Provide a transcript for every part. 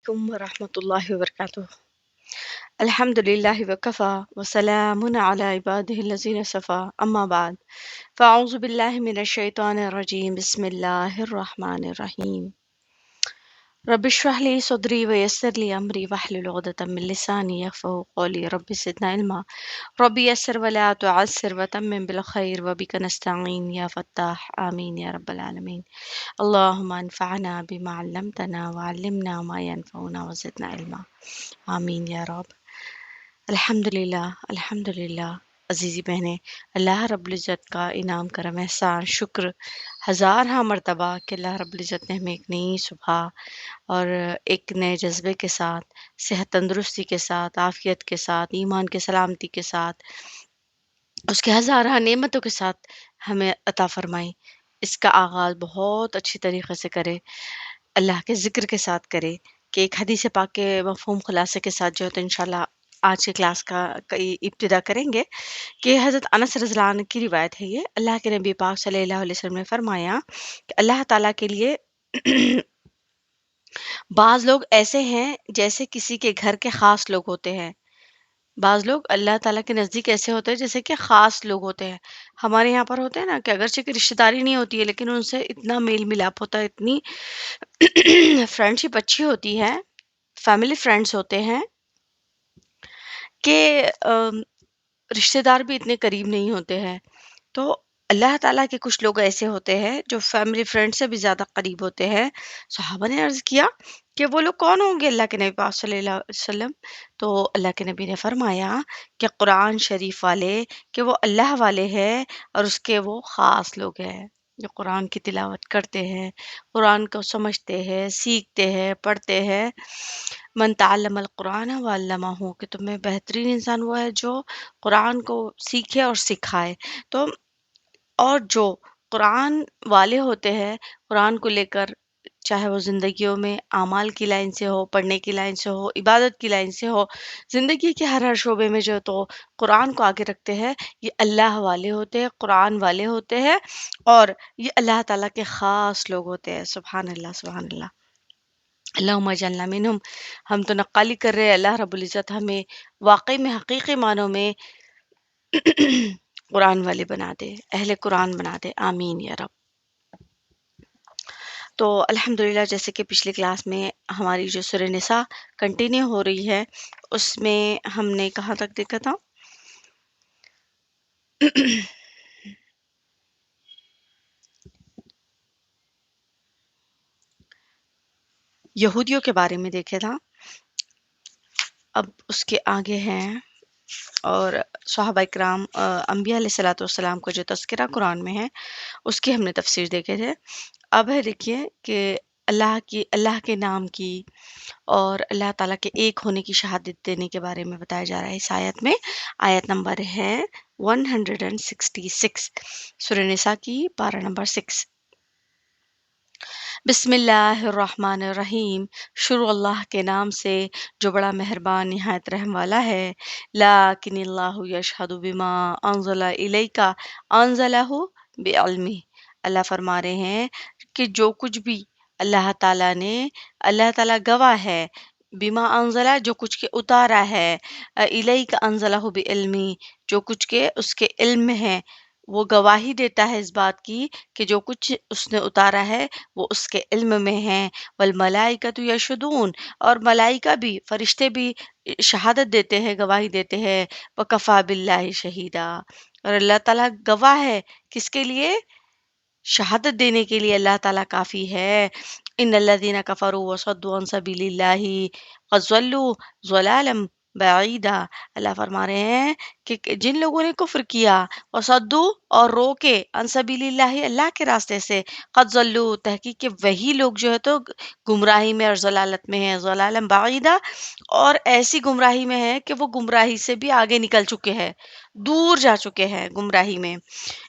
عليكم ورحمة الله وبركاته. الحمد لله وكفى وسلام على عباده الذين صفى أما بعد فأعوذ بالله من الشيطان الرجيم بسم الله الرحمن الرحيم رب اشرح لي صدري ويسر لي أمري واحلل عقدة من لساني يفقهوا قولي رب زدنا علما ربي يسر ولا تعسر وتمم بالخير وبك نستعين يا فتاح آمين يا رب العالمين اللهم انفعنا بما علمتنا وعلمنا ما ينفعنا وزدنا علما آمین یا رب۔ الحمد للہ عزیزی بہنیں، اللہ رب العزت کا انعام کرم احسان شکر ہزار ہاں مرتبہ کہ اللہ رب العزت نے ہمیں ایک نئی صبح اور ایک نئے جذبے کے ساتھ، صحت تندرستی کے ساتھ، عافیت کے ساتھ، ایمان کے سلامتی کے ساتھ، اس کے ہزار ہاں نعمتوں کے ساتھ ہمیں عطا فرمائی۔ اس کا آغاز بہت اچھی طریقے سے کرے، اللہ کے ذکر کے ساتھ کرے کہ ایک حدیث پاک کے مفہوم خلاصے کے ساتھ جو ہے تو انشاءاللہ آج کے کلاس کا ابتدا کریں گے کہ حضرت انس رضی اللہ عنہ کی روایت ہے۔ یہ اللہ کے نبی پاک صلی اللہ علیہ وسلم نے فرمایا کہ اللہ تعالیٰ کے لیے بعض لوگ ایسے ہیں جیسے کسی کے گھر کے خاص لوگ ہوتے ہیں، بعض لوگ اللہ تعالیٰ کے نزدیک ایسے ہوتے ہیں جیسے کہ خاص لوگ ہوتے ہیں۔ ہمارے یہاں پر ہوتے ہیں نا کہ اگرچہ کہ رشتہ داری نہیں ہوتی ہے لیکن ان سے اتنا میل ملاپ ہوتا ہے، اتنی فرینڈشپ اچھی ہوتی ہے، فیملی فرینڈس ہوتے ہیں کہ رشتہ دار بھی اتنے قریب نہیں ہوتے ہیں۔ تو اللہ تعالیٰ کے کچھ لوگ ایسے ہوتے ہیں جو فیملی فرینڈ سے بھی زیادہ قریب ہوتے ہیں۔ صحابہ نے عرض کیا کہ وہ لوگ کون ہوں گے اللہ کے نبی پاک صلی اللہ علیہ وسلم؟ تو اللہ کے نبی نے فرمایا کہ قرآن شریف والے، کہ وہ اللہ والے ہیں اور اس کے وہ خاص لوگ ہیں جو قرآن کی تلاوت کرتے ہیں، قرآن کو سمجھتے ہیں، سیکھتے ہیں، پڑھتے ہیں۔ من تعلم القرآن وعلمہ، کہ تم میں بہترین انسان وہ ہے جو قرآن کو سیکھے اور سکھائے۔ تو اور جو قرآن والے ہوتے ہیں، قرآن کو لے کر چاہے وہ زندگیوں میں اعمال کی لائن سے ہو، پڑھنے کی لائن سے ہو، عبادت کی لائن سے ہو، زندگی کے ہر شعبے میں جو تو قرآن کو آگے رکھتے ہیں، یہ اللہ والے ہوتے ہیں، قرآن والے ہوتے ہیں اور یہ اللہ تعالیٰ کے خاص لوگ ہوتے ہیں۔ سبحان اللہ، سبحان اللہ، اللہم اجعلنا منہم۔ ہم تو نقالی کر رہے ہیں، اللہ رب العزت ہمیں واقعی میں حقیقی معنوں میں قرآن والے بنا دے، اہل قرآن بنا دے، آمین یا رب۔ تو الحمدللہ جیسے کہ پچھلی کلاس میں ہماری جو سورہ نساء کنٹینیو ہو رہی ہے، اس میں ہم نے کہاں تک دیکھا تھا؟ یہودیوں کے بارے میں دیکھا تھا۔ اب اس کے آگے ہیں اور صحابہ اکرام، انبیاء علیہ الصلوۃ والسلام کا جو تذکرہ قرآن میں ہے اس کی ہم نے تفسیر دیکھے تھے۔ اب ہے دیکھیے کہ اللہ کے نام کی اور اللہ تعالیٰ کے ایک ہونے کی شہادت دینے کے بارے میں بتایا جا رہا ہے اس آیت میں۔ آیت نمبر ہے 166، سورہ نساء کی پارہ نمبر 6۔ بسم اللہ الرحمن الرحیم، شروع اللہ کے نام سے جو بڑا مہربان نہایت رحم والا ہے۔ لیکن اللہ یشہد بما انزل الیک انزلہ بعلمہ، اللہ فرما رہے ہیں کہ جو کچھ بھی اللہ تعالیٰ گواہ ہے، بما انزلہ جو کچھ کے اتارا ہے، الیک انزلہ بعلمہ جو کچھ کے اس کے علم میں ہے، وہ گواہی دیتا ہے اس بات کی کہ جو کچھ اس نے اتارا ہے وہ اس کے علم میں ہے۔ والملائکۃ یشہدون، اور ملائکہ بھی، فرشتے بھی شہادت دیتے ہیں، گواہی دیتے ہیں۔ وکفیٰ باللہ شہیدا، اور اللہ تعالیٰ گواہ ہے کس کے لیے؟ شہادت دینے کے لیے اللہ تعالیٰ کافی ہے۔ ان الذین کفروا وصدوا عن سبیل اللہ قد ضلوا ضلالا بعیدا، اللہ فرما رہے ہیں کہ جن لوگوں نے کفر کیا، وصدوا اور روکے، عن سبیل اللہ اللہ کے راستے سے، قد ضلوا تحقیق کہ وہی لوگ جو ہے تو گمراہی میں اور ضلالت میں ہیں، ضلالا بعیدا، اور ایسی گمراہی میں ہے کہ وہ گمراہی سے بھی آگے نکل چکے ہیں، دور جا چکے ہیں گمراہی میں۔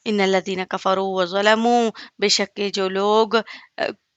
ان الذین کفروا وظلموا، بے شک کہ جو لوگ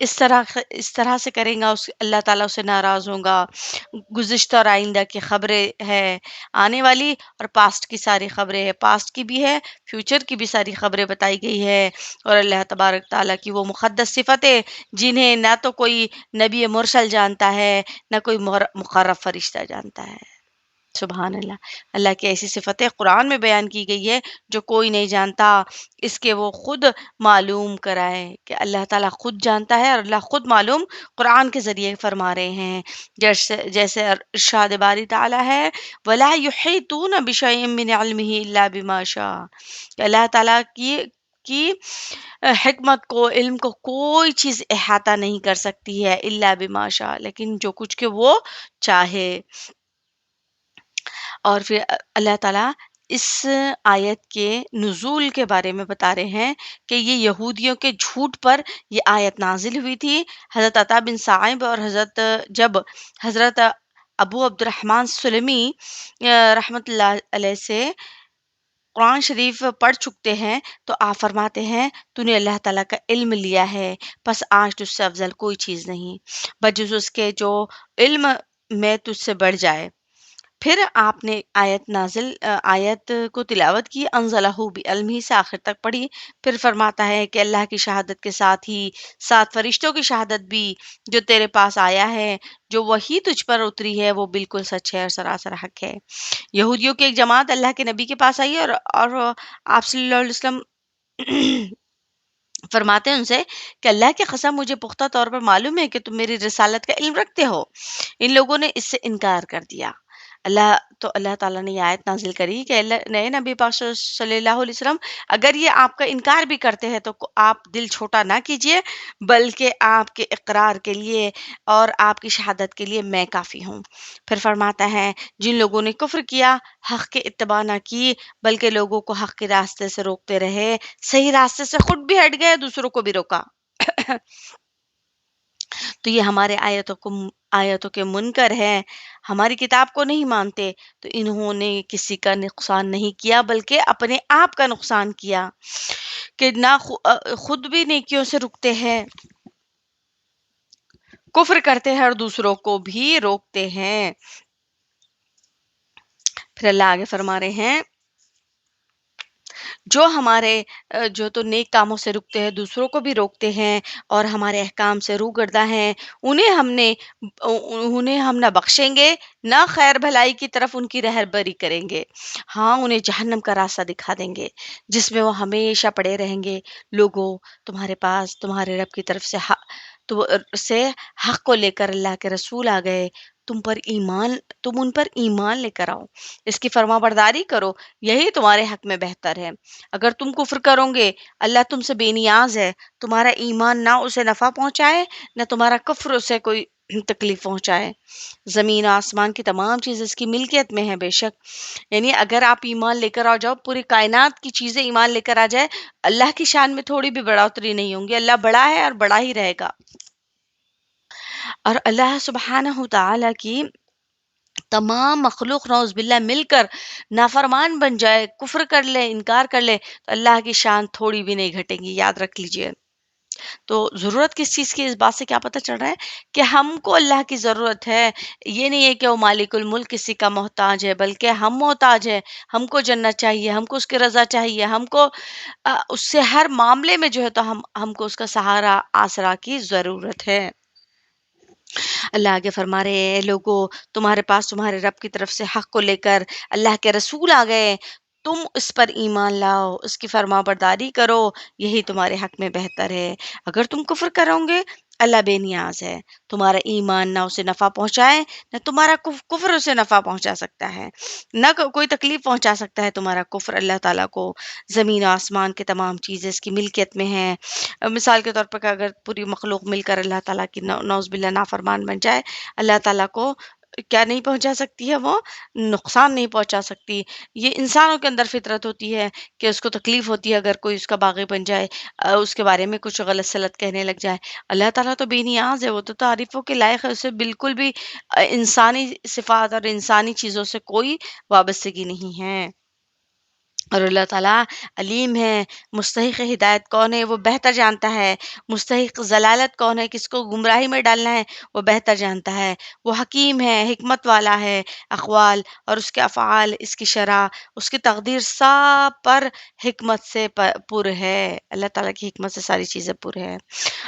اس طرح سے کرے گا اللہ تعالیٰ اس سے ناراض ہوگا۔ گزشتہ اور آئندہ کی خبریں ہے، آنے والی اور پاسٹ کی ساری خبریں ہے، پاسٹ کی بھی ہے، فیوچر کی بھی ساری خبریں بتائی گئی ہے۔ اور اللہ تبارک تعالیٰ کی وہ مقدس صفتیں جنہیں نہ تو کوئی نبی مرسل جانتا ہے، نہ کوئی مقرب فرشتہ جانتا ہے۔ سبحان اللہ، اللہ کی ایسی صفتیں قرآن میں بیان کی گئی ہے جو کوئی نہیں جانتا، اس کے وہ خود معلوم کرائے کہ اللہ تعالیٰ خود جانتا ہے، اور اللہ خود معلوم قرآن کے ذریعے فرما رہے ہیں۔ جیسے ارشاد باری تعالیٰ ہے وَلَا يُحِيطُونَ بِشَيْءٍ مِّنْ عِلْمِهِ إِلَّا بِمَا شَاءَ، کہ اللہ تعالیٰ کی حکمت کو، علم کو کوئی چیز احاطہ نہیں کر سکتی ہے الا بما شاء، لیکن جو کچھ کہ وہ چاہے۔ اور پھر اللہ تعالیٰ اس آیت کے نزول کے بارے میں بتا رہے ہیں کہ یہ یہودیوں کے جھوٹ پر یہ آیت نازل ہوئی تھی۔ حضرت عطا بن صائب اور حضرت ابو عبد الرحمن سلمی رحمۃ اللہ علیہ سے قرآن شریف پڑھ چکتے ہیں، تو آپ فرماتے ہیں تو نے اللہ تعالیٰ کا علم لیا ہے، بس آج تجھ سے افضل کوئی چیز نہیں بجز اس کے جو علم میں تجھ سے بڑھ جائے۔ پھر آپ نے آیت کو تلاوت کی، انزلہ بعلمہ سے آخر تک پڑھی۔ پھر فرماتا ہے کہ اللہ کی شہادت کے ساتھ ہی 7 فرشتوں کی شہادت بھی جو تیرے پاس آیا ہے، جو وہی تجھ پر اتری ہے، وہ بالکل سچ ہے اور سراسر حق ہے۔ یہودیوں کی ایک جماعت اللہ کے نبی کے پاس آئی اور آپ صلی اللہ علیہ وسلم فرماتے ہیں ان سے کہ اللہ کی قسم مجھے پختہ طور پر معلوم ہے کہ تم میری رسالت کا علم رکھتے ہو۔ ان لوگوں نے اس سے انکار کر دیا۔ اللہ تعالیٰ نے یہ آیت نازل کری کہ نئے نبی پاک صلی اللہ علیہ وسلم اگر یہ آپ کا انکار بھی کرتے ہیں تو آپ دل چھوٹا نہ کیجئے، بلکہ آپ کے اقرار کے لیے اور آپ کی شہادت کے لیے میں کافی ہوں۔ پھر فرماتا ہے جن لوگوں نے کفر کیا، حق کے اتباع نہ کی، بلکہ لوگوں کو حق کے راستے سے روکتے رہے، صحیح راستے سے خود بھی ہٹ گئے، دوسروں کو بھی روکا، تو یہ ہمارے آیتوں کے منکر ہیں، ہماری کتاب کو نہیں مانتے، تو انہوں نے کسی کا نقصان نہیں کیا بلکہ اپنے آپ کا نقصان کیا، کہ نہ خود بھی نیکیوں سے رکتے ہیں، کفر کرتے ہیں اور دوسروں کو بھی روکتے ہیں۔ پھر اللہ آگے فرما رہے ہیں جو تو نیک کاموں سے رکتے ہیں، دوسروں کو بھی روکتے ہیں اور ہمارے احکام سے روگردہ ہیں، انہیں ہم نہ بخشیں گے، نہ خیر بھلائی کی طرف ان کی رہبری کریں گے، ہاں انہیں جہنم کا راستہ دکھا دیں گے جس میں وہ ہمیشہ پڑے رہیں گے۔ لوگوں، تمہارے پاس تمہارے رب کی طرف سے حق کو لے کر اللہ کے رسول آ گئے، تم ان پر ایمان لے کر آؤ، اس کی فرما برداری کرو، یہی تمہارے حق میں بہتر ہے۔ اگر تم کفر کرو گے، اللہ تم سے بے نیاز ہے، تمہارا ایمان نہ اسے نفع پہنچائے، نہ تمہارا کفر اسے کوئی تکلیف پہنچائے۔ زمین و آسمان کی تمام چیزیں اس کی ملکیت میں ہیں بے شک، یعنی اگر آپ ایمان لے کر آ جاؤ، پوری کائنات کی چیزیں ایمان لے کر آ جائے، اللہ کی شان میں تھوڑی بھی بڑھوتری نہیں ہوں گی، اللہ بڑا ہے اور بڑا ہی رہے گا۔ اور اللہ سبحانہ تعالیٰ کی تمام مخلوق نعوذ باللہ مل کر نافرمان بن جائے، کفر کر لے، انکار کر لے، تو اللہ کی شان تھوڑی بھی نہیں گھٹے گی، یاد رکھ لیجئے۔ تو ضرورت کس چیز کی، اس بات سے کیا پتہ چل رہا ہے کہ ہم کو اللہ کی ضرورت ہے، یہ نہیں ہے کہ وہ مالک الملک کسی کا محتاج ہے، بلکہ ہم محتاج ہے، ہم کو جنت چاہیے، ہم کو اس کی رضا چاہیے، ہم کو اس سے ہر معاملے میں جو ہے تو ہم کو اس کا سہارا آسرا کی ضرورت ہے۔ اللہ آگے فرما رہے ہیں لوگوں، تمہارے پاس تمہارے رب کی طرف سے حق کو لے کر اللہ کے رسول آ گئے، تم اس پر ایمان لاؤ، اس کی فرما برداری کرو، یہی تمہارے حق میں بہتر ہے۔ اگر تم کفر کرو گے، اللہ بے نیاز ہے، تمہارا ایمان نہ اسے نفع پہنچائے، نہ تمہارا کفر اسے نفع پہنچا سکتا ہے، نہ کوئی تکلیف پہنچا سکتا ہے تمہارا کفر اللہ تعالیٰ کو۔ زمین و آسمان کے تمام چیزیں اس کی ملکیت میں ہیں۔ مثال کے طور پر کہ اگر پوری مخلوق مل کر اللہ تعالیٰ کی نعوذ باللہ نافرمان بن جائے، اللہ تعالیٰ کو کیا نہیں پہنچا سکتی ہے، وہ نقصان نہیں پہنچا سکتی۔ یہ انسانوں کے اندر فطرت ہوتی ہے کہ اس کو تکلیف ہوتی ہے اگر کوئی اس کا باغی بن جائے، اس کے بارے میں کچھ غلط سلط کہنے لگ جائے۔ اللہ تعالیٰ تو بے نیاز ہے، وہ تو تعریفوں کے لائق ہے، اسے بالکل بھی انسانی صفات اور انسانی چیزوں سے کوئی وابستگی نہیں ہے۔ اور اللہ تعالیٰ علیم ہے، مستحق ہدایت کون ہے وہ بہتر جانتا ہے، مستحق ضلالت کون ہے، کس کو گمراہی میں ڈالنا ہے وہ بہتر جانتا ہے، وہ حکیم ہے، حکمت والا ہے، اقوال اور اس کے افعال، اس کی شرح، اس کی تقدیر سب پر حکمت سے پر ہے، اللہ تعالیٰ کی حکمت سے ساری چیزیں پر ہے۔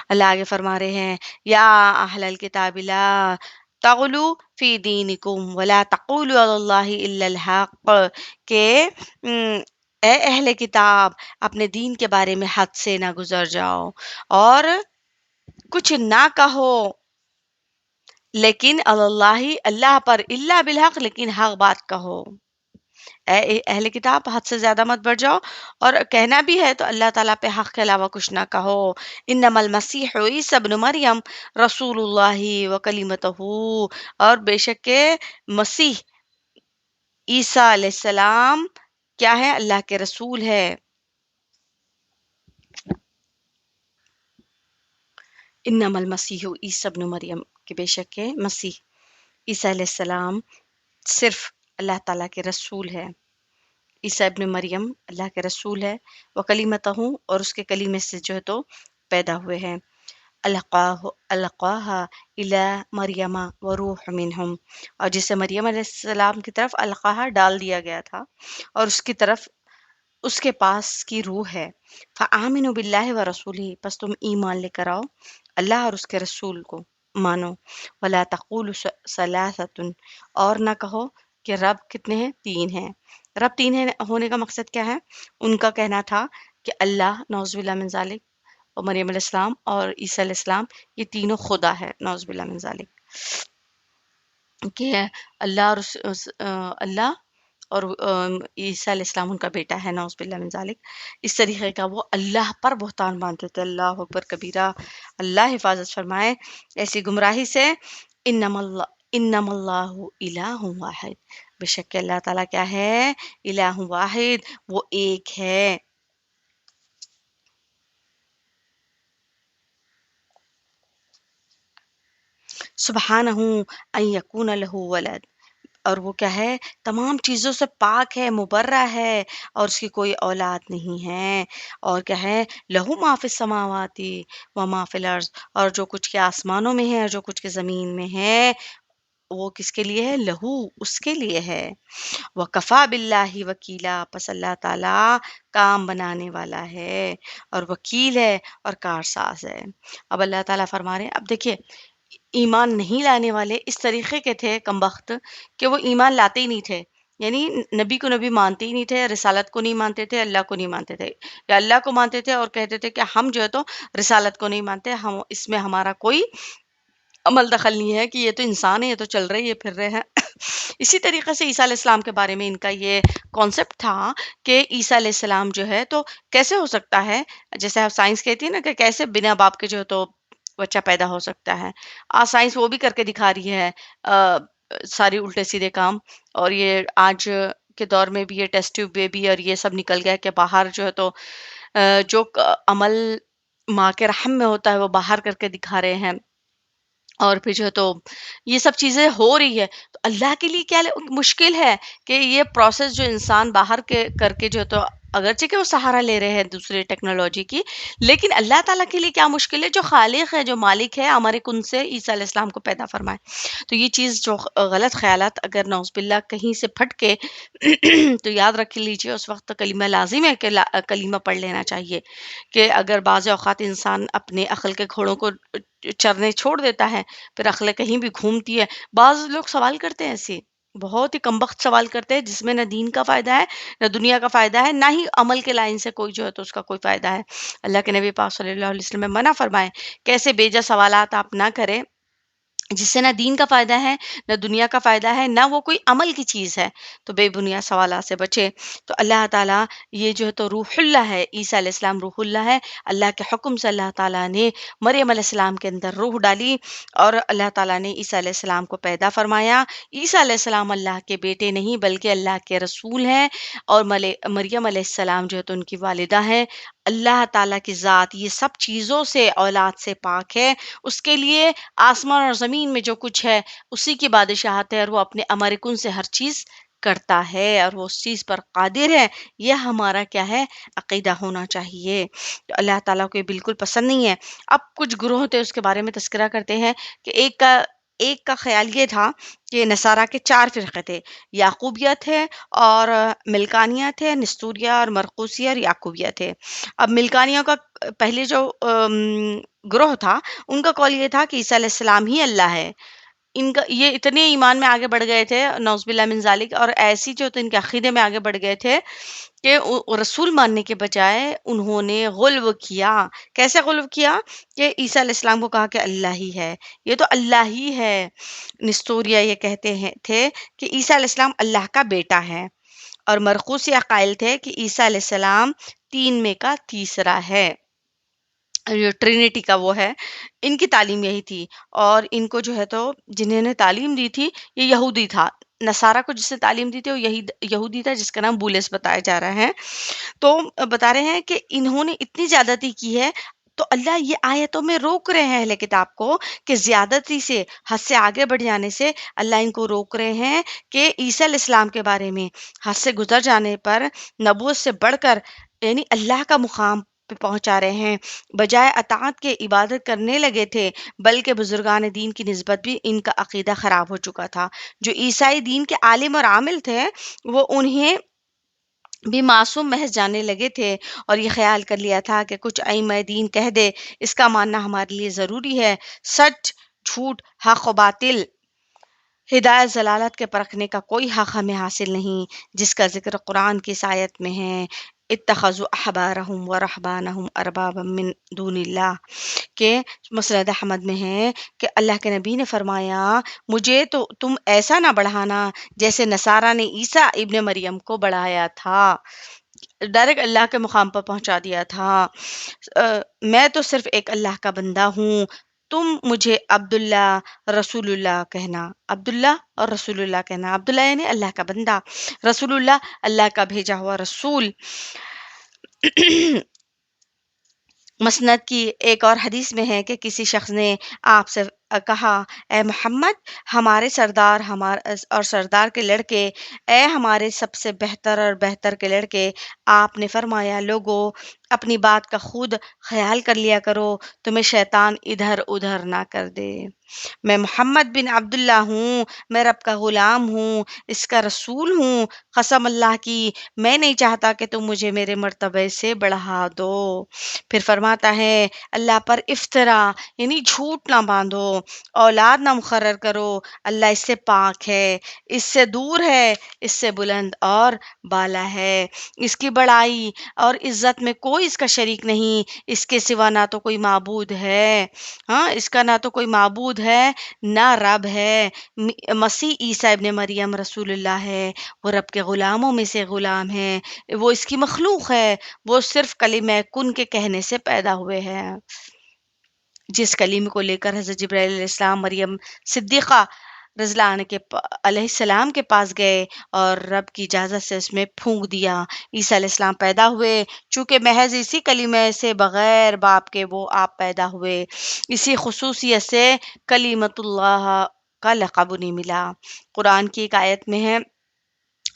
اللہ آگے فرما رہے ہیں، یا اہل الکتاب لا تغلو فی دینکم ولا تقولوا علی اللہ الا الحق، کہ اے اہل کتاب اپنے دین کے بارے میں حد سے نہ گزر جاؤ اور کچھ نہ کہو لیکن اللہ اللہ پر اللہ بالحق، لیکن حق بات کہو۔ اے اہل کتاب حد سے زیادہ مت بڑھ جاؤ، اور کہنا بھی ہے تو اللہ تعالیٰ پہ حق کے علاوہ کچھ نہ کہو۔ انما المسیح عیسی ابن مریم رسول اللہ و کلمتہ، اور بے شک کہ مسیح عیسیٰ علیہ السلام کیا ہے؟ اللہ کے رسول ہے۔ انما المسیح عیسی ابن مریم، کہ بے شک کہ مسیح عیسیٰ علیہ السلام صرف اللہ تعالیٰ کے رسول ہے۔ عیسیٰ ابن مریم اللہ کے رسول ہے، وہ کلیمتہ، اور اس کے کلیمے سے جو ہے تو پیدا ہوئے ہیں۔ القاها الی مریم و روح منہم، اور جسے مریم علیہ السلام کی طرف القاها ڈال دیا گیا تھا اور اس کی طرف اس کے پاس کی روح ہے۔ فآمنوا باللہ و رسولہ، پس تم ایمان لے کر آؤ اللہ اور اس کے رسول کو مانو۔ ولا تقولوا ثلاثۃ، اور نہ کہو کہ رب کتنے ہیں؟ تین ہیں۔ رب تین ہیں ہونے کا مقصد کیا ہے؟ ان کا کہنا تھا کہ اللہ نعوذ باللہ من ذالک، اور مریم علیہ السلام اور عیسیٰ علیہ السلام یہ تینوں خدا ہے، نعوذ باللہ من ذالک، کہ اللہ اور اللہ اور عیسیٰ علیہ السلام ان کا بیٹا ہے، نعوذ باللہ من ذالک۔ اس طریقے کا وہ اللہ پر بہتان باندھتے تھے، اللہ اکبر کبیرہ، اللہ حفاظت فرمائے ایسی گمراہی سے۔ انما اللہ الہ واحد، بے شک اللہ تعالیٰ کیا ہے؟ الہ واحد، وہ ایک ہے۔ سبحانہ ان یکون لہ ولد، اور وہ کیا ہے؟ تمام چیزوں سے پاک ہے، مبرہ ہے، اور اس کی کوئی اولاد نہیں ہے۔ اور کیا ہے؟ لہو ما فی السماوات و ما فی الارض، اور جو کچھ کے آسمانوں میں ہے اور جو کچھ کے زمین میں ہے وہ کس کے لیے ہے؟ لہو، اس کے لیے ہے۔ وَكَفَى بِاللَّهِ وَكِيلًا، پس اللہ تعالیٰ کام بنانے والا ہے اور وکیل ہے اور کارساز ہے۔ اب اللہ تعالیٰ فرما رہے ہیں، اب دیکھیے ایمان نہیں لانے والے اس طریقے کے تھے کم بخت کہ وہ ایمان لاتے ہی نہیں تھے، یعنی نبی کو نبی مانتے ہی نہیں تھے، رسالت کو نہیں مانتے تھے، اللہ کو نہیں مانتے تھے، یا اللہ کو مانتے تھے اور کہتے تھے کہ ہم جو ہے تو رسالت کو نہیں مانتے، ہم اس میں ہمارا کوئی عمل دخل نہیں ہے، کہ یہ تو انسان ہے، یہ تو چل رہے، یہ پھر رہے ہیں۔ اسی طریقے سے عیسیٰ علیہ السلام کے بارے میں ان کا یہ کانسیپٹ تھا کہ عیسیٰ علیہ السلام جو ہے تو کیسے ہو سکتا ہے، جیسے آپ سائنس کہتی ہے نا کہ کیسے بنا باپ کے جو ہے تو بچہ پیدا ہو سکتا ہے، آج سائنس وہ بھی کر کے دکھا رہی ہے، ساری الٹے سیدھے کام، اور یہ آج کے دور میں بھی یہ ٹیسٹ ٹیوب بیبی اور یہ سب نکل گیا کہ باہر جو ہے تو جو عمل ماں کے رحم میں ہوتا ہے وہ باہر کر کے دکھا رہے ہیں، اور پھر جو ہے تو یہ سب چیزیں ہو رہی ہے، تو اللہ کے لیے کیا مشکل ہے کہ یہ پروسیس جو انسان باہر کے کر کے جو ہے تو اگرچہ کہ وہ سہارا لے رہے ہیں دوسرے ٹیکنالوجی کی، لیکن اللہ تعالیٰ کے لیے کیا مشکل ہے؟ جو خالق ہے، جو مالک ہے، ہمارے کن سے عیسیٰ علیہ السلام کو پیدا فرمائے۔ تو یہ چیز جو غلط خیالات اگر نعوذ باللہ کہیں سے پھٹ کے تو یاد رکھ لیجیے اس وقت کلمہ لازم ہے کہ کلمہ پڑھ لینا چاہیے، کہ اگر بعض اوقات انسان اپنے عقل کے گھوڑوں کو چرنے چھوڑ دیتا ہے، پھر عقلیں کہیں بھی گھومتی ہے۔ بعض لوگ سوال کرتے ہیں ایسے، بہت ہی کمبخت سوال کرتے ہیں جس میں نہ دین کا فائدہ ہے، نہ دنیا کا فائدہ ہے، نہ ہی عمل کے لائن سے کوئی جو ہے تو اس کا کوئی فائدہ ہے۔ اللہ کے نبی پاک صلی اللہ علیہ وسلم نے منع فرمائے کہ ایسے بیجا سوالات آپ نہ کریں جس سے نہ دین کا فائدہ ہے، نہ دنیا کا فائدہ ہے، نہ وہ کوئی عمل کی چیز ہے، تو بے بنیاد سوالات سے بچے۔ تو اللہ تعالیٰ یہ جو ہے تو روح اللہ ہے، عیسیٰ علیہ السلام روح اللہ ہے، اللہ کے حکم سے اللہ تعالیٰ نے مریم علیہ السلام کے اندر روح ڈالی اور اللہ تعالیٰ نے عیسیٰ علیہ السلام کو پیدا فرمایا۔ عیسیٰ علیہ السلام اللہ کے بیٹے نہیں بلکہ اللہ کے رسول ہیں، اور مریم علیہ السلام جو ہے تو ان کی والدہ ہیں۔ اللہ تعالیٰ کی ذات یہ سب چیزوں سے، اولاد سے پاک ہے، اس کے لیے آسمان اور زمین میں جو کچھ ہے اسی کی بادشاہت ہے، اور وہ اپنے امر کن سے ہر چیز کرتا ہے اور وہ اس چیز پر قادر ہے، یہ ہمارا کیا ہے؟ عقیدہ ہونا چاہیے۔ تو اللہ تعالیٰ کو یہ بالکل پسند نہیں ہے۔ اب کچھ گروہ تھے اس کے بارے میں تذکرہ کرتے ہیں کہ ایک کا خیال یہ تھا کہ نصارہ کے 4 فرقے تھے، یعقوبیہ تھے اور ملکانیہ تھے، نستوریہ اور مرقوسیہ اور یعقوبیہ تھے۔ اب ملکانیہ کا پہلے جو گروہ تھا، ان کا قول یہ تھا کہ عیسیٰ علیہ السلام ہی اللہ ہے۔ ان کا یہ اتنے ایمان میں آگے بڑھ گئے تھے، نعوذ باللہ من ذالک، اور ایسی جو ان کے عقیدے میں آگے بڑھ گئے تھے کہ رسول ماننے کے بجائے انہوں نے غلو کیا۔ کیسے غلو کیا؟ کہ عیسیٰ علیہ السلام کو کہا کہ اللہ ہی ہے، یہ تو اللہ ہی ہے۔ نستوریہ یہ کہتے ہیں تھے کہ عیسیٰ علیہ السلام اللہ کا بیٹا ہے، اور مرقوسیہ قائل تھے کہ عیسیٰ علیہ السلام 3 میں کا تیسرا ہے، جو ٹرینٹی کا وہ ہے۔ ان کی تعلیم یہی تھی، اور ان کو جو ہے تو جنہوں نے تعلیم دی تھی یہ یہودی تھا۔ نصارہ کو جس نے تعلیم دی تھی وہ یہودی تھا، جس کا نام بولس بتایا جا رہا ہے۔ تو بتا رہے ہیں کہ انہوں نے اتنی زیادتی کی ہے، تو اللہ یہ آیتوں میں روک رہے ہیں اہل کتاب کو کہ زیادتی سے، حد سے آگے بڑھ جانے سے اللہ ان کو روک رہے ہیں کہ عیسیٰ علیہ السلام کے بارے میں حد سے گزر جانے پر نبوت سے بڑھ کر یعنی اللہ کا مقام پہ پہنچا رہے ہیں، بجائے اطاعت کے عبادت کرنے لگے تھے، بلکہ بزرگان دین کی نسبت بھی ان کا عقیدہ خراب ہو چکا تھا۔ جو عیسائی دین کے عالم اور عامل تھے وہ انہیں بھی معصوم محض جاننے لگے تھے، اور یہ خیال کر لیا تھا کہ کچھ ائمہ دین کہہ دے اس کا ماننا ہمارے لیے ضروری ہے۔ سچ، جھوٹ، حق و باطل، ہدایت ضلالت کے پرکھنے کا کوئی حق ہمیں حاصل نہیں، جس کا ذکر قرآن کی اس آیت میں ہے۔ اتخذوا احبارهم ورهبانهم اربابا من دون اللہ، کہ مسند احمد میں ہے کہ اللہ کے نبی نے فرمایا مجھے تو تم ایسا نہ بڑھانا جیسے نصارہ نے عیسیٰ ابن مریم کو بڑھایا تھا، ڈائریکٹ اللہ کے مقام پر پہنچا دیا تھا۔ میں تو صرف ایک اللہ کا بندہ ہوں، تم مجھے عبداللہ رسول اللہ کہنا، عبداللہ اور رسول اللہ کہنا۔ عبداللہ یعنی اللہ کا بندہ، رسول اللہ اللہ کا بھیجا ہوا رسول۔ مسند کی ایک اور حدیث میں ہے کہ کسی شخص نے آپ سے کہا اے محمد، ہمارے سردار اور سردار کے لڑکے، اے ہمارے سب سے بہتر اور بہتر کے لڑکے، آپ نے فرمایا لوگو اپنی بات کا خود خیال کر لیا کرو، تمہیں شیطان ادھر ادھر نہ کر دے۔ میں محمد بن عبداللہ ہوں، میں رب کا غلام ہوں، اس کا رسول ہوں، قسم اللہ کی میں نہیں چاہتا کہ تم مجھے میرے مرتبے سے بڑھا دو۔ پھر فرماتا ہے اللہ پر افطرا یعنی جھوٹ نہ باندھو، اولاد نہ مقرر کرو، اللہ اس سے پاک ہے، اس سے دور ہے، اس سے بلند اور بالا ہے، اس کی بڑائی اور عزت میں کوئی اس کا شریک نہیں، اس کے سوا نہ تو کوئی معبود ہے، ہاں اس کا نہ تو کوئی معبود ہے نہ رب ہے۔ مسیح عیسیٰ ابن مریم رسول اللہ ہے، وہ رب کے غلاموں میں سے غلام ہے، وہ اس کی مخلوق ہے، وہ صرف کلمہ کن کے کہنے سے پیدا ہوئے ہیں۔ جس کلیم کو لے کر حضرت جبرائیل علیہ السلام مریم صدیقہ رضی اللہ عنہ علیہ السلام کے پاس گئے اور رب کی اجازت سے اس میں پھونک دیا، عیسیٰ علیہ السلام پیدا ہوئے، چونکہ محض اسی کلمہ سے بغیر باپ کے وہ آپ پیدا ہوئے، اسی خصوصیت سے کلیمت اللہ کا لقب انہیں ملا۔ قرآن کی ایک آیت میں ہے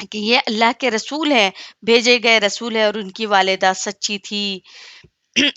کہ یہ اللہ کے رسول ہیں، بھیجے گئے رسول ہے، اور ان کی والدہ سچی تھی۔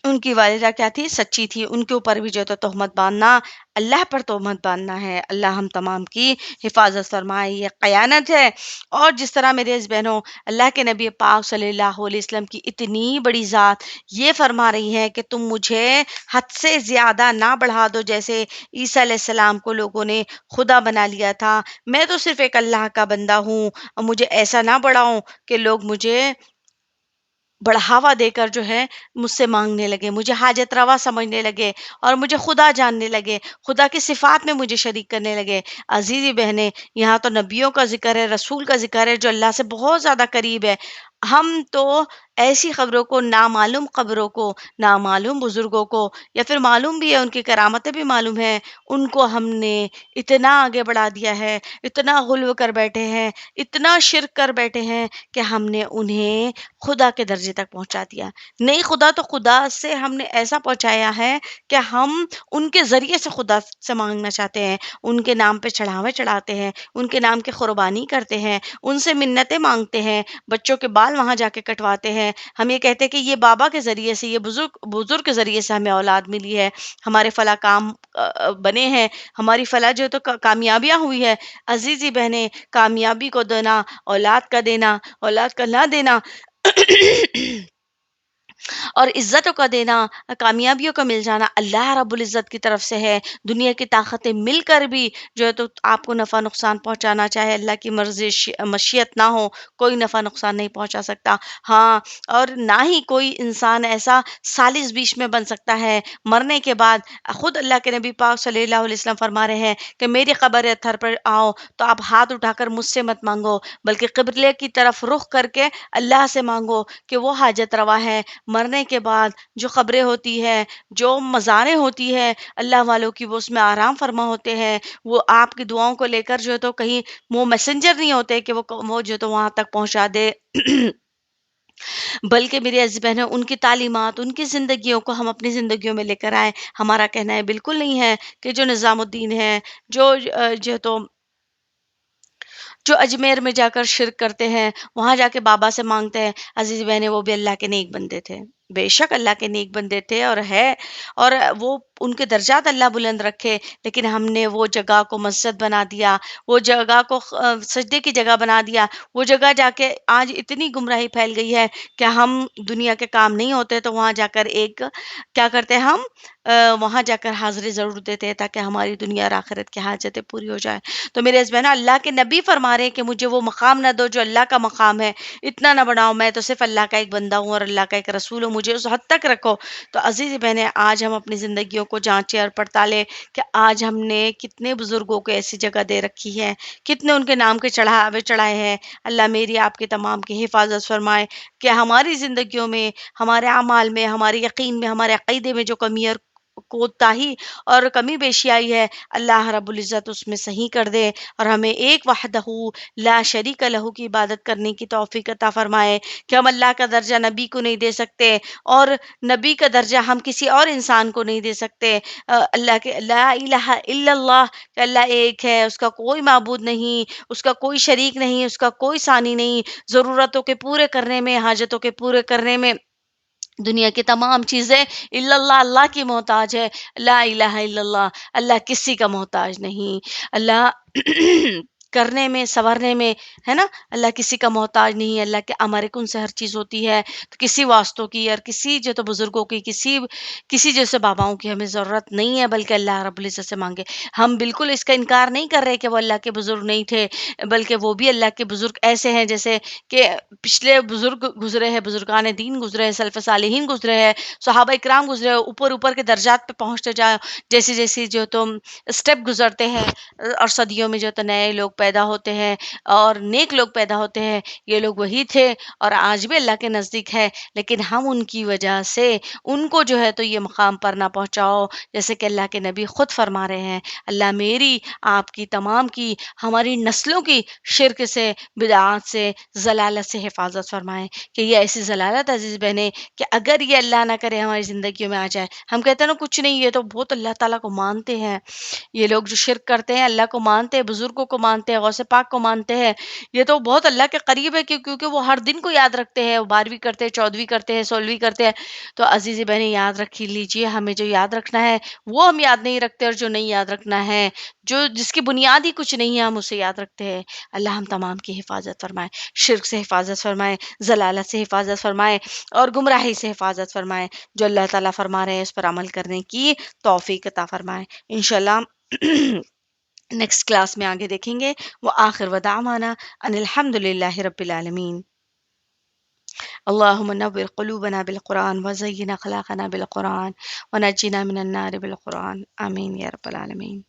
ان کی والدہ کیا تھی؟ سچی تھی۔ ان کے اوپر بھی جو تو تہمت باندھنا، اللہ پر تہمت باندھنا ہے، اللہ ہم تمام کی حفاظت فرمائے، یہ قیانت ہے۔ اور جس طرح میرے اس بہنوں اللہ کے نبی پاک صلی اللہ علیہ وسلم کی اتنی بڑی ذات یہ فرما رہی ہے کہ تم مجھے حد سے زیادہ نہ بڑھا دو، جیسے عیسیٰ علیہ السلام کو لوگوں نے خدا بنا لیا تھا، میں تو صرف ایک اللہ کا بندہ ہوں، اور مجھے ایسا نہ بڑھاؤ کہ لوگ مجھے بڑھاوا دے کر جو ہے مجھ سے مانگنے لگے، مجھے حاجت روا سمجھنے لگے اور مجھے خدا جاننے لگے، خدا کی صفات میں مجھے شریک کرنے لگے۔ عزیزی بہنیں، یہاں تو نبیوں کا ذکر ہے، رسول کا ذکر ہے جو اللہ سے بہت زیادہ قریب ہے۔ ہم تو ایسی خبروں کو، نامعلوم خبروں کو، نامعلوم بزرگوں کو، یا پھر معلوم بھی ہے ان کی کرامتیں بھی معلوم ہیں، ان کو ہم نے اتنا آگے بڑھا دیا ہے، اتنا غلو کر بیٹھے ہیں، اتنا شرک کر بیٹھے ہیں کہ ہم نے انہیں خدا کے درجے تک پہنچا دیا۔ نہیں خدا تو خدا سے ہم نے ایسا پہنچایا ہے کہ ہم ان کے ذریعے سے خدا سے مانگنا چاہتے ہیں، ان کے نام پہ چڑھاوے چڑھاتے ہیں، ان کے نام کی قربانی کرتے ہیں، ان سے منتیں مانگتے ہیں، بچوں کے بال وہاں جا کے کٹواتے ہیں۔ ہم یہ کہتے ہیں کہ یہ بابا کے ذریعے سے، یہ بزرگ کے ذریعے سے ہمیں اولاد ملی ہے، ہمارے فلاں کام بنے ہیں، ہماری فلاں جو تو کامیابیاں ہوئی ہے۔ عزیزی بہنیں، کامیابی کو دینا، اولاد کا دینا، اولاد کا نہ دینا اور عزتوں کا دینا، کامیابیوں کا مل جانا اللہ رب العزت کی طرف سے ہے۔ دنیا کی طاقتیں مل کر بھی جو ہے تو آپ کو نفع نقصان پہنچانا چاہے، اللہ کی مرضی مشیت نہ ہو، کوئی نفع نقصان نہیں پہنچا سکتا۔ ہاں، اور نہ ہی کوئی انسان ایسا سالس بیچ میں بن سکتا ہے مرنے کے بعد۔ خود اللہ کے نبی پاک صلی اللہ علیہ وسلم فرما رہے ہیں کہ میری قبر اتھر پر آؤ تو آپ ہاتھ اٹھا کر مجھ سے مت مانگو، بلکہ قبلے کی طرف رخ کر کے اللہ سے مانگو کہ وہ حاجت روا ہے۔ مرنے کے بعد جو قبریں ہوتی ہے، جو مزاریں ہوتی ہے اللہ والوں کی، وہ اس میں آرام فرما ہوتے ہیں، وہ آپ کی دعاؤں کو لے کر جو ہے تو کہیں وہ میسنجر نہیں ہوتے کہ وہ جو ہے تو وہاں تک پہنچا دے بلکہ میری عزیز بہنیں، ان کی تعلیمات، ان کی زندگیوں کو ہم اپنی زندگیوں میں لے کر آئیں۔ ہمارا کہنا ہے بالکل نہیں ہے کہ جو نظام الدین ہے، جو ہے تو جو اجمیر میں جا کر شرک کرتے ہیں، وہاں جا کے بابا سے مانگتے ہیں، عزیز بہنیں وہ بھی اللہ کے نیک بندے تھے، بے شک اللہ کے نیک بندے تھے اور ہے، اور وہ ان کے درجات اللہ بلند رکھے، لیکن ہم نے وہ جگہ کو مسجد بنا دیا، وہ جگہ کو سجدے کی جگہ بنا دیا، وہ جگہ جا کے آج اتنی گمراہی پھیل گئی ہے کہ ہم دنیا کے کام نہیں ہوتے تو وہاں جا کر ایک کیا کرتے ہیں ہم، وہاں جا کر حاضری ضرور دیتے ہیں تاکہ ہماری دنیا اور آخرت کی حاجتیں پوری ہو جائیں۔ تو میرے عزیز بہنوں، اللہ کے نبی فرما رہے ہیں کہ مجھے وہ مقام نہ دو جو اللہ کا مقام ہے، اتنا نہ بڑھاؤ، میں تو صرف اللہ کا ایک بندہ ہوں اور اللہ کا ایک رسول ہوں، مجھے اس حد تک رکھو۔ تو عزیز بہنیں، آج ہم اپنی زندگیوں کو جانچیں اور پڑتالیں کہ آج ہم نے کتنے بزرگوں کو ایسی جگہ دے رکھی ہے، کتنے ان کے نام کے چڑھاوے چڑھائے ہیں۔ اللہ میری آپ کی تمام کی حفاظت فرمائے کہ ہماری زندگیوں میں، ہمارے اعمال میں، ہمارے یقین میں، ہمارے عقیدے میں جو کمی اور کوتاہی اور کمی بیشی آئی ہے، اللہ رب العزت اس میں صحیح کر دے اور ہمیں ایک وحدہ لا شریک لہ کی عبادت کرنے کی توفیق عطا فرمائے کہ ہم اللہ کا درجہ نبی کو نہیں دے سکتے اور نبی کا درجہ ہم کسی اور انسان کو نہیں دے سکتے۔ اللہ کے لا الہ الا اللہ کہ اللہ ایک ہے، اس کا کوئی معبود نہیں، اس کا کوئی شریک نہیں، اس کا کوئی ثانی نہیں، ضرورتوں کے پورے کرنے میں، حاجتوں کے پورے کرنے میں دنیا کی تمام چیزیں الا اللہ، اللہ کی محتاج ہے۔ لا الہ الا اللہ، اللہ کسی کا محتاج نہیں۔ اللہ کرنے میں، سنورنے میں، ہے نا، اللہ کسی کا محتاج نہیں ہے۔ اللہ کے امر کن سے ہر چیز ہوتی ہے، تو کسی واسطوں کی اور کسی جو تو بزرگوں کی، کسی جیسے باباؤں کی ہمیں ضرورت نہیں ہے، بلکہ اللہ رب العزت سے مانگے۔ ہم بالکل اس کا انکار نہیں کر رہے کہ وہ اللہ کے بزرگ نہیں تھے، بلکہ وہ بھی اللہ کے بزرگ ایسے ہیں جیسے کہ پچھلے بزرگ گزرے ہیں، بزرگان دین گزرے ہیں، سلف صالحین گزرے ہیں، صحابہ اکرام گزرے ہیں، اوپر اوپر کے درجات پہ پہنچتے جائیں، جیسی جیسی جو تم اسٹیپ گزرتے ہیں اور صدیوں میں جو تو نئے لوگ پیدا ہوتے ہیں اور نیک لوگ پیدا ہوتے ہیں، یہ لوگ وہی تھے اور آج بھی اللہ کے نزدیک ہے، لیکن ہم ان کی وجہ سے ان کو جو ہے تو یہ مقام پر نہ پہنچاؤ، جیسے کہ اللہ کے نبی خود فرما رہے ہیں۔ اللہ میری، آپ کی، تمام کی، ہماری نسلوں کی شرک سے، بدعات سے، ضلالت سے حفاظت فرمائے کہ یہ ایسی ضلالت عزیز بہنیں کہ اگر یہ اللہ نہ کرے ہماری زندگیوں میں آ جائے، ہم کہتے ہیں نا کچھ نہیں، یہ تو بہت اللہ تعالیٰ کو مانتے ہیں، یہ لوگ جو شرک کرتے ہیں اللہ کو مانتے ہیں، بزرگوں کو مانتے ہیں، غوث پاک کو مانتے ہیں، یہ تو بہت اللہ کے قریب ہے کیونکہ وہ ہر دن کو یاد رکھتے ہیں، وہ 12ویں کرتے ہیں، 14ویں کرتے ہیں، 16ویں کرتے ہیں۔ تو عزیزی بہنیں یاد رکھ لیجیے، ہمیں جو یاد رکھنا ہے وہ ہم یاد نہیں رکھتے، اور جو نہیں یاد رکھنا ہے، جس کی بنیاد ہی کچھ نہیں ہے، ہم اسے یاد رکھتے ہیں۔ اللہ ہم تمام کی حفاظت فرمائے، شرک سے حفاظت فرمائے، ضلالت سے حفاظت فرمائے اور گمراہی سے حفاظت فرمائے۔ جو اللہ تعالیٰ فرما رہے ہیں اس پر عمل کرنے کی توفیق عطا فرمائے۔ انشاءاللہ نیکسٹ کلاس میں آگے دیکھیں گے۔ وآخر ودعوانا ان الحمد للہ رب العالمین۔ اللهم نور قلوبنا بالقرآن وزين أخلاقنا بالقرآن ونجنا من النار بالقرآن، آمين يا رب العالمين۔